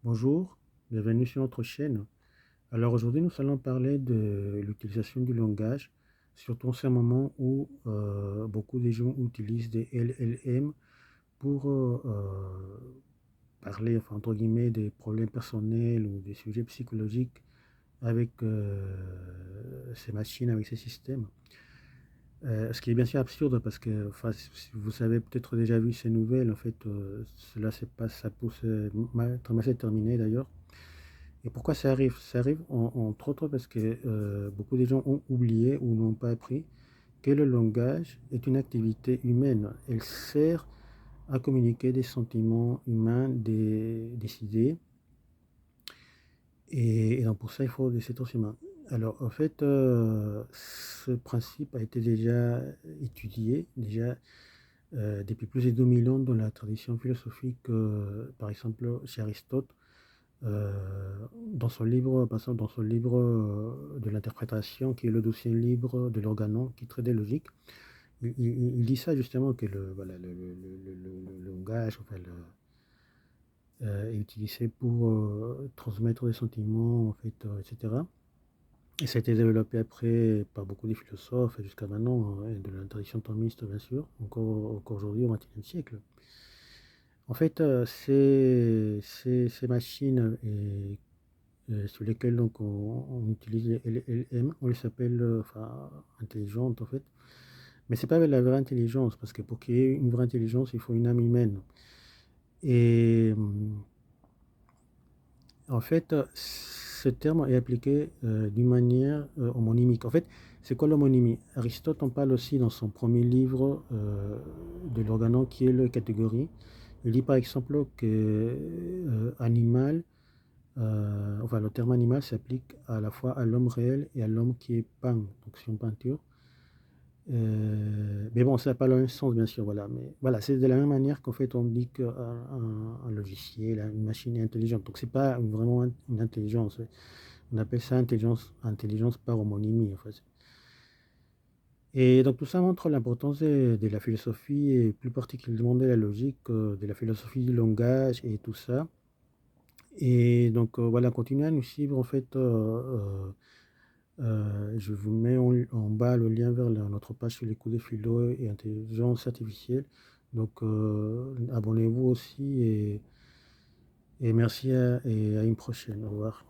Bonjour, bienvenue sur notre chaîne. Alors aujourd'hui, nous allons parler de l'utilisation du langage, surtout en ce moment où beaucoup de gens utilisent des LLM pour parler, enfin, entre guillemets, des problèmes personnels ou des sujets psychologiques avec ces machines, avec ces systèmes. Ce qui est bien sûr absurde parce que, enfin, si vous avez peut-être déjà vu ces nouvelles, en fait, cela se passe, ça pousse très mal terminé d'ailleurs. Et pourquoi ça arrive? Ça arrive entre autres parce que beaucoup de gens ont oublié ou n'ont pas appris que le langage est une activité humaine. Elle sert à communiquer des sentiments humains, des idées, et donc pour ça, il faut des êtres humains. Alors, en fait, ce principe a été déjà étudié, déjà depuis plus de 2000 ans dans la tradition philosophique, par exemple chez Aristote. Dans son livre, par exemple, dans son livre de l'interprétation, qui est le dossier libre de l'organon, qui traite des logiques, il dit ça justement, que voilà, le langage, enfin, est utilisé pour transmettre des sentiments, en fait, etc. Et ça a été développé après par beaucoup de philosophes, et jusqu'à maintenant, et de la tradition thomiste, bien sûr, encore aujourd'hui, au XXIe siècle. En fait, ces machines sur lesquelles donc on utilise les LLM, on les appelle enfin, intelligentes en fait. Mais c'est pas la vraie intelligence, parce que pour qu'il y ait une vraie intelligence, il faut une âme humaine. Et en fait, ce terme est appliqué d'une manière homonymique. En fait, c'est quoi l'homonymie? Aristote en parle aussi dans son premier livre de l'organon, qui est le catégorie. Il dit par exemple que animal, enfin, le terme animal s'applique à la fois à l'homme réel et à l'homme qui est peint, donc c'est une peinture. Mais bon, ça n'a pas le même sens, bien sûr, voilà. Mais voilà, c'est de la même manière qu'en fait on dit qu'un logiciel, une machine est intelligente. Donc c'est pas vraiment une intelligence. On appelle ça intelligence par homonymie, en fait. Et donc tout ça montre l'importance de la philosophie, et plus particulièrement de la logique, de la philosophie du langage et tout ça. Et donc voilà, continuez à nous suivre en fait. Je vous mets en bas le lien vers notre page sur les cours de philo et intelligence artificielle. Donc abonnez-vous aussi, et merci et à une prochaine. Au revoir.